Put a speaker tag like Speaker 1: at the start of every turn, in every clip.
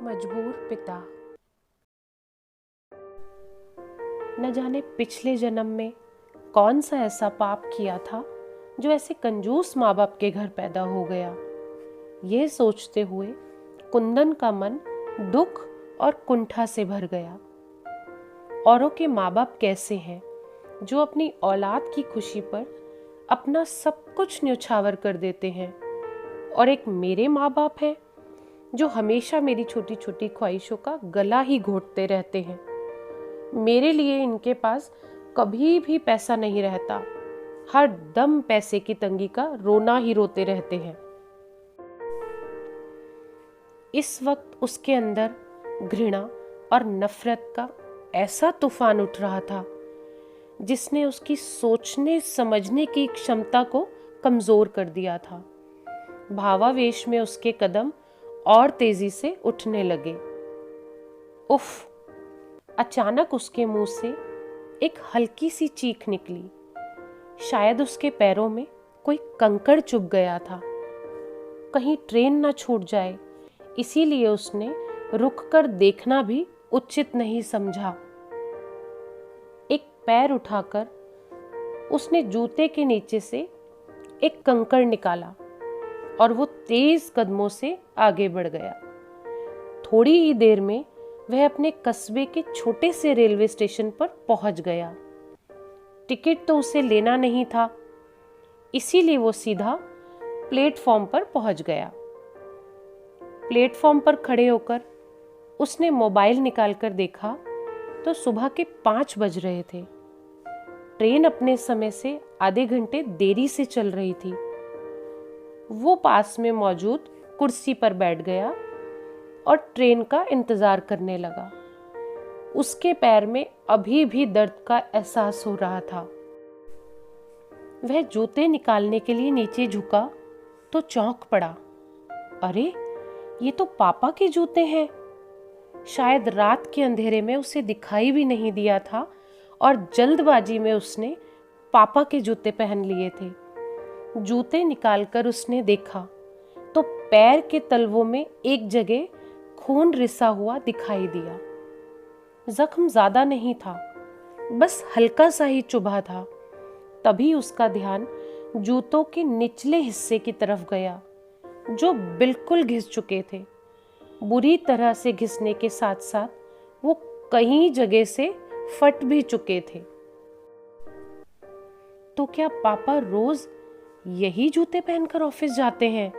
Speaker 1: मजबूर पिता। न जाने पिछले जन्म में कौन सा ऐसा पाप किया था जो ऐसे कंजूस माँ बाप के घर पैदा हो गया। यह सोचते हुए कुंदन का मन दुख और कुंठा से भर गया। औरों के माँ बाप कैसे हैं जो अपनी औलाद की खुशी पर अपना सब कुछ न्यौछावर कर देते हैं, और एक मेरे माँ बाप हैं जो हमेशा मेरी छोटी छोटी ख्वाहिशों का गला ही घोंटते रहते हैं। मेरे लिए इनके पास कभी भी पैसा नहीं रहता, हर दम पैसे की तंगी का रोना ही रोते रहते हैं। इस वक्त उसके अंदर घृणा और नफरत का ऐसा तूफान उठ रहा था जिसने उसकी सोचने समझने की क्षमता को कमजोर कर दिया था। भावावेश में उसके कदम और तेजी से उठने लगे। उफ! अचानक उसके मुंह से एक हल्की सी चीख निकली। शायद उसके पैरों में कोई कंकड़ चुभ गया था। कहीं ट्रेन न छूट जाए, इसीलिए उसने रुककर देखना भी उचित नहीं समझा। एक पैर उठाकर उसने जूते के नीचे से एक कंकड़ निकाला और वो तेज कदमों से आगे बढ़ गया। थोड़ी ही देर में वह अपने कस्बे के छोटे से रेलवे स्टेशन पर पहुंच गया। टिकट तो उसे लेना नहीं था, इसीलिए वो सीधा प्लेटफॉर्म पर पहुंच गया। प्लेटफॉर्म पर खड़े होकर उसने मोबाइल निकालकर देखा तो सुबह के 5 बज रहे थे। ट्रेन अपने समय से आधे घंटे देरी से चल रही थी। वो पास में मौजूद कुर्सी पर बैठ गया और ट्रेन का इंतजार करने लगा। उसके पैर में अभी भी दर्द का एहसास हो रहा था। वह जूते निकालने के लिए नीचे झुका तो चौंक पड़ा। अरे, ये तो पापा के जूते हैं। शायद रात के अंधेरे में उसे दिखाई भी नहीं दिया था और जल्दबाजी में उसने पापा के जूते पहन लिए थे। जूते निकालकर उसने देखा तो पैर के तलवों में एक जगह खून रिसा हुआ दिखाई दिया। जख्म ज्यादा नहीं था, बस हल्का सा ही चुभा था। तभी उसका ध्यान जूतों के निचले हिस्से की तरफ गया, जो बिल्कुल घिस चुके थे। बुरी तरह से घिसने के साथ साथ वो कई जगह से फट भी चुके थे। तो क्या पापा रोज यही जूते पहनकर ऑफिस जाते हैं?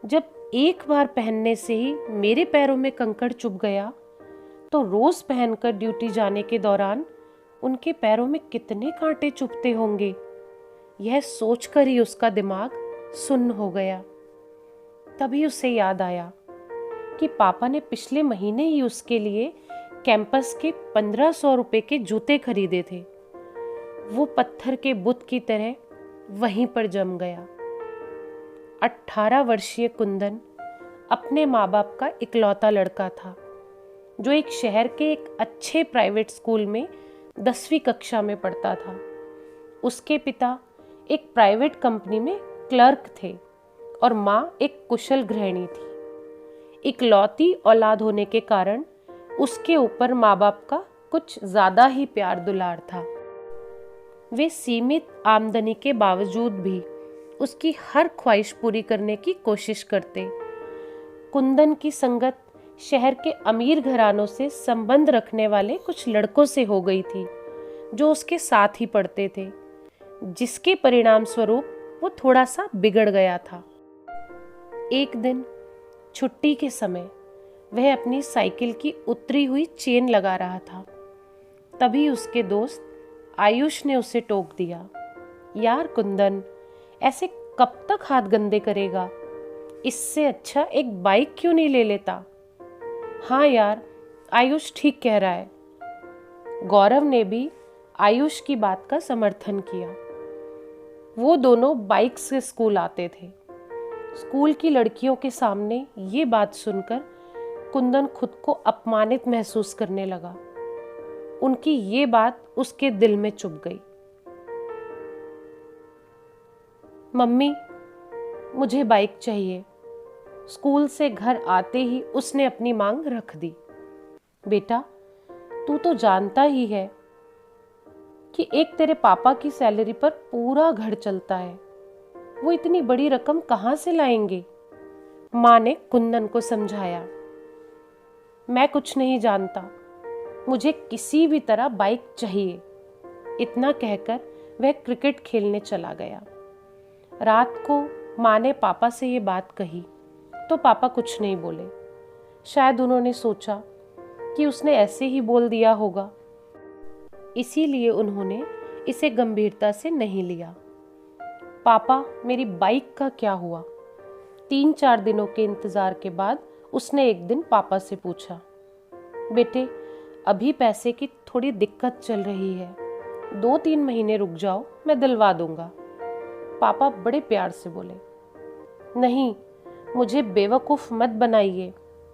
Speaker 1: जब एक बार पहनने से ही मेरे पैरों में कंकड़ चुभ गया, तो रोज पहनकर ड्यूटी जाने के दौरान उनके पैरों में कितने कांटे चुभते होंगे। यह सोचकर ही उसका दिमाग सुन्न हो गया। तभी उसे याद आया कि पापा ने पिछले महीने ही उसके लिए कैंपस के 1500 रुपए के जूते खरीदे थे। वो पत्थर के बुत की तरह वहीं पर जम गया। 18 वर्षीय कुंदन अपने माँ बाप का इकलौता लड़का था, जो एक शहर के एक अच्छे प्राइवेट स्कूल में 10वीं कक्षा में पढ़ता था। उसके पिता एक प्राइवेट कंपनी में क्लर्क थे और माँ एक कुशल गृहिणी थी। इकलौती औलाद होने के कारण उसके ऊपर माँ बाप का कुछ ज्यादा ही प्यार दुलार था। वे सीमित आमदनी के बावजूद भी उसकी हर ख्वाहिश पूरी करने की कोशिश करते। कुंदन की संगत शहर के अमीर घरानों से संबंध रखने वाले कुछ लड़कों से हो गई थी, जो उसके साथ ही पढ़ते थे, जिसके परिणाम स्वरूप वो थोड़ा सा बिगड़ गया था। एक दिन छुट्टी के समय वह अपनी साइकिल की उतरी हुई चेन लगा रहा था। तभी उसके दोस्त आयुष ने उसे टोक दिया। यार कुंदन, ऐसे कब तक हाथ गंदे करेगा? इससे अच्छा एक बाइक क्यों नहीं ले लेता? हाँ यार, आयुष ठीक कह रहा है। गौरव ने भी आयुष की बात का समर्थन किया। वो दोनों बाइक से स्कूल आते थे। स्कूल की लड़कियों के सामने ये बात सुनकर कुंदन खुद को अपमानित महसूस करने लगा। उनकी ये बात उसके दिल में चुभ गई। मम्मी, मुझे बाइक चाहिए। स्कूल से घर आते ही उसने अपनी मांग रख दी। बेटा, तू तो जानता ही है कि एक तेरे पापा की सैलरी पर पूरा घर चलता है, वो इतनी बड़ी रकम कहाँ से लाएंगे? माँ ने कुंदन को समझाया। मैं कुछ नहीं जानता, मुझे किसी भी तरह बाइक चाहिए। इतना कहकर वह क्रिकेट खेलने चला गया। रात को माँ ने पापा से ये बात कही तो पापा कुछ नहीं बोले। शायद उन्होंने सोचा कि उसने ऐसे ही बोल दिया होगा, इसीलिए उन्होंने इसे गंभीरता से नहीं लिया। पापा, मेरी बाइक का क्या हुआ? 3-4 दिनों के इंतजार के बाद उसने एक दिन पापा से पूछा। बेटे, अभी पैसे की थोड़ी दिक्कत चल रही है, 2-3 महीने रुक जाओ, मैं दिलवा दूंगा। पापा बड़े प्यार से बोले। नहीं, मुझे बेवकूफ़ मत बनाइए,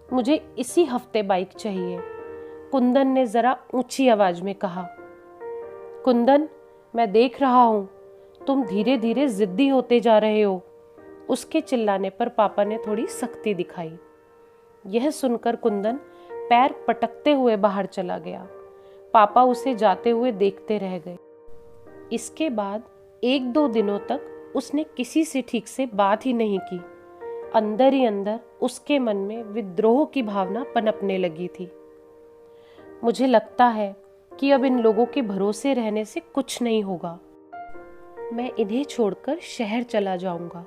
Speaker 1: मुझे इसी हफ्ते बाइक चाहिए, कुंदन ने जरा ऊंची आवाज में कहा। कुंदन, मैं देख रहा हूं तुम धीरे धीरे जिद्दी होते जा रहे हो। उसके चिल्लाने पर पापा ने थोड़ी सख्ती दिखाई। यह सुनकर कुंदन पैर पटकते हुए बाहर चला गया। पापा उसे जाते हुए देखते रह गए। इसके बाद 1-2 दिनों तक उसने किसी से ठीक से बात ही नहीं की। अंदर ही अंदर उसके मन में विद्रोह की भावना पनपने लगी थी। मुझे लगता है कि अब इन लोगों के भरोसे रहने से कुछ नहीं होगा। मैं इन्हें छोड़कर शहर चला जाऊंगा,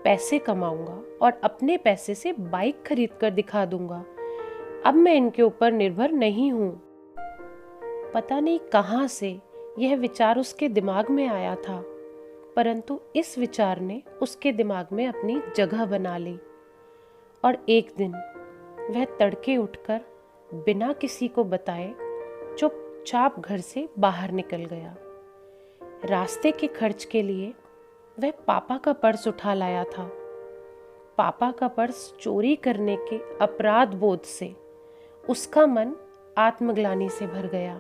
Speaker 1: पैसे कमाऊंगा और अपने पैसे से बाइक खरीद कर दिखा दूंगा। अब मैं इनके ऊपर निर्भर नहीं हूं। पता नहीं कहां से यह विचार उसके दिमाग में आया था, परंतु इस विचार ने उसके दिमाग में अपनी जगह बना ली और एक दिन वह तड़के उठकर बिना किसी को बताए चुपचाप घर से बाहर निकल गया। रास्ते के खर्च के लिए वह पापा का पर्स उठा लाया था। पापा का पर्स चोरी करने के अपराध बोध से उसका मन आत्मग्लानि से भर गया।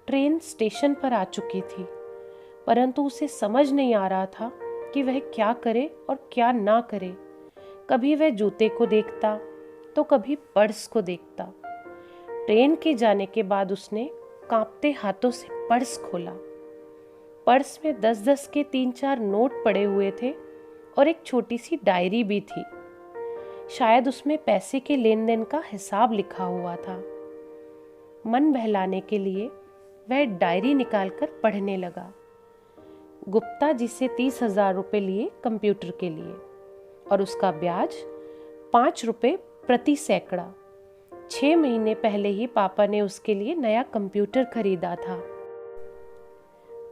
Speaker 1: ट्रेन स्टेशन पर आ चुकी थी, परंतु उसे समझ नहीं आ रहा था कि वह क्या करे और क्या ना करे। कभी वह जूते को देखता तो कभी पर्स को देखता। ट्रेन के जाने के बाद उसने कांपते हाथों से पर्स खोला। पर्स में 10-10 के 3-4 नोट पड़े हुए थे और एक छोटी सी डायरी भी थी। शायद उसमें पैसे के लेन देन का हिसाब लिखा हुआ था। मन बहलाने के लिए वह डायरी निकालकर पढ़ने लगा। गुप्ता जी से 30,000 रुपये लिए कंप्यूटर के लिए और उसका ब्याज 5 रुपये प्रति सैकड़ा। 6 महीने पहले ही पापा ने उसके लिए नया कंप्यूटर खरीदा था।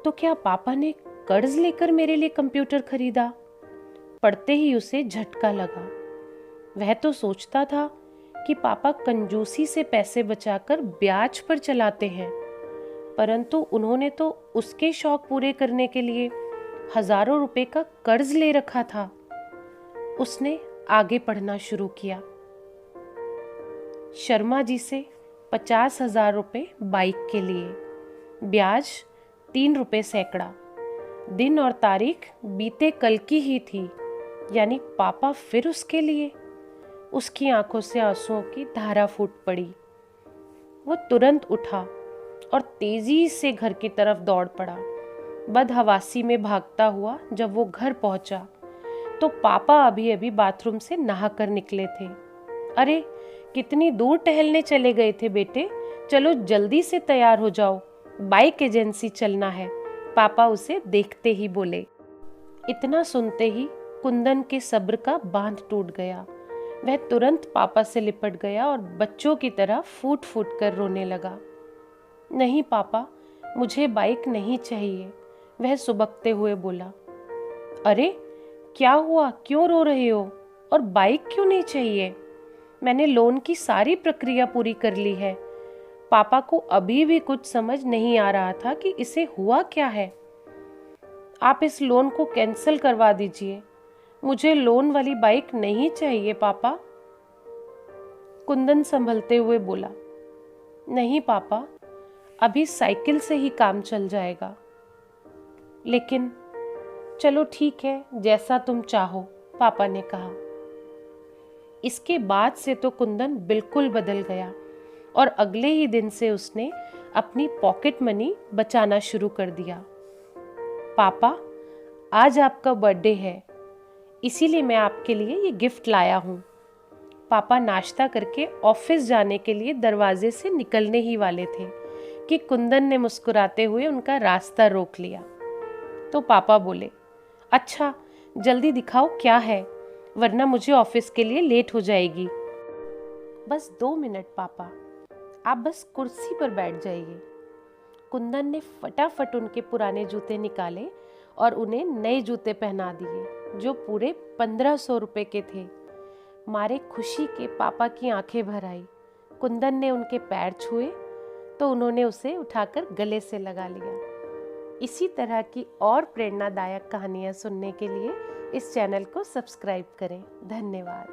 Speaker 1: तो क्या पापा ने कर्ज लेकर मेरे लिए कंप्यूटर खरीदा? पढ़ते ही उसे झटका लगा। वह तो सोचता था कि पापा कंजूसी से पैसे बचाकर ब्याज पर चलाते हैं, परंतु उन्होंने तो उसके शौक पूरे करने के लिए हजारों रुपए का कर्ज ले रखा था। उसने आगे पढ़ना शुरू किया। शर्मा जी से 50,000 रुपये बाइक के लिए, ब्याज 3 रुपये सैकड़ा। दिन और तारीख बीते कल की ही थी, यानी पापा फिर उसके लिए। उसकी आंखों से आंसुओं की धारा फूट पड़ी। वो तुरंत उठा और तेजी से घर की तरफ दौड़ पड़ा। बदहवासी में भागता हुआ जब वो घर पहुंचा तो पापा अभी अभी बाथरूम से नहाकर निकले थे। अरे, कितनी दूर टहलने चले गए थे बेटे? चलो जल्दी से तैयार हो जाओ, बाइक एजेंसी चलना है, पापा उसे देखते ही बोले। इतना सुनते ही कुंदन के सब्र का बांध टूट गया। वह तुरंत पापा से लिपट गया और बच्चों की तरह फूट फूट कर रोने लगा। नहीं पापा, मुझे बाइक नहीं चाहिए, वह सुबकते हुए बोला। अरे, क्या हुआ? क्यों रो रहे हो? और बाइक क्यों नहीं चाहिए? मैंने लोन की सारी प्रक्रिया पूरी कर ली है। पापा को अभी भी कुछ समझ नहीं आ रहा था कि इसे हुआ क्या है। आप इस लोन को कैंसिल करवा दीजिए, मुझे लोन वाली बाइक नहीं चाहिए पापा। कुंदन संभलते हुए बोला। नहीं पापा, अभी साइकिल से ही काम चल जाएगा। लेकिन चलो ठीक है, जैसा तुम चाहो, पापा ने कहा। इसके बाद से तो कुंदन बिल्कुल बदल गया और अगले ही दिन से उसने अपनी पॉकेट मनी बचाना शुरू कर दिया। पापा, आज आपका बर्थडे है, इसीलिए मैं आपके लिए ये गिफ्ट लाया हूँ। पापा नाश्ता करके ऑफिस जाने के लिए दरवाजे से निकलने ही वाले थे कि कुंदन ने मुस्कुराते हुए उनका रास्ता रोक लिया। तो पापा बोले, अच्छा जल्दी दिखाओ क्या है, वरना मुझे ऑफिस के लिए लेट हो जाएगी। बस 2 मिनट पापा, आप बस कुर्सी पर बैठ जाइए। कुंदन ने फटाफट उनके पुराने जूते निकाले और उन्हें नए जूते पहना दिए जो पूरे 1500 रुपए के थे। मारे खुशी के पापा की आंखें भर आई। कुंदन ने उनके पैर छुए तो उन्होंने उसे उठाकर गले से लगा लिया। इसी तरह की और प्रेरणादायक कहानियाँ सुनने के लिए इस चैनल को सब्सक्राइब करें। धन्यवाद।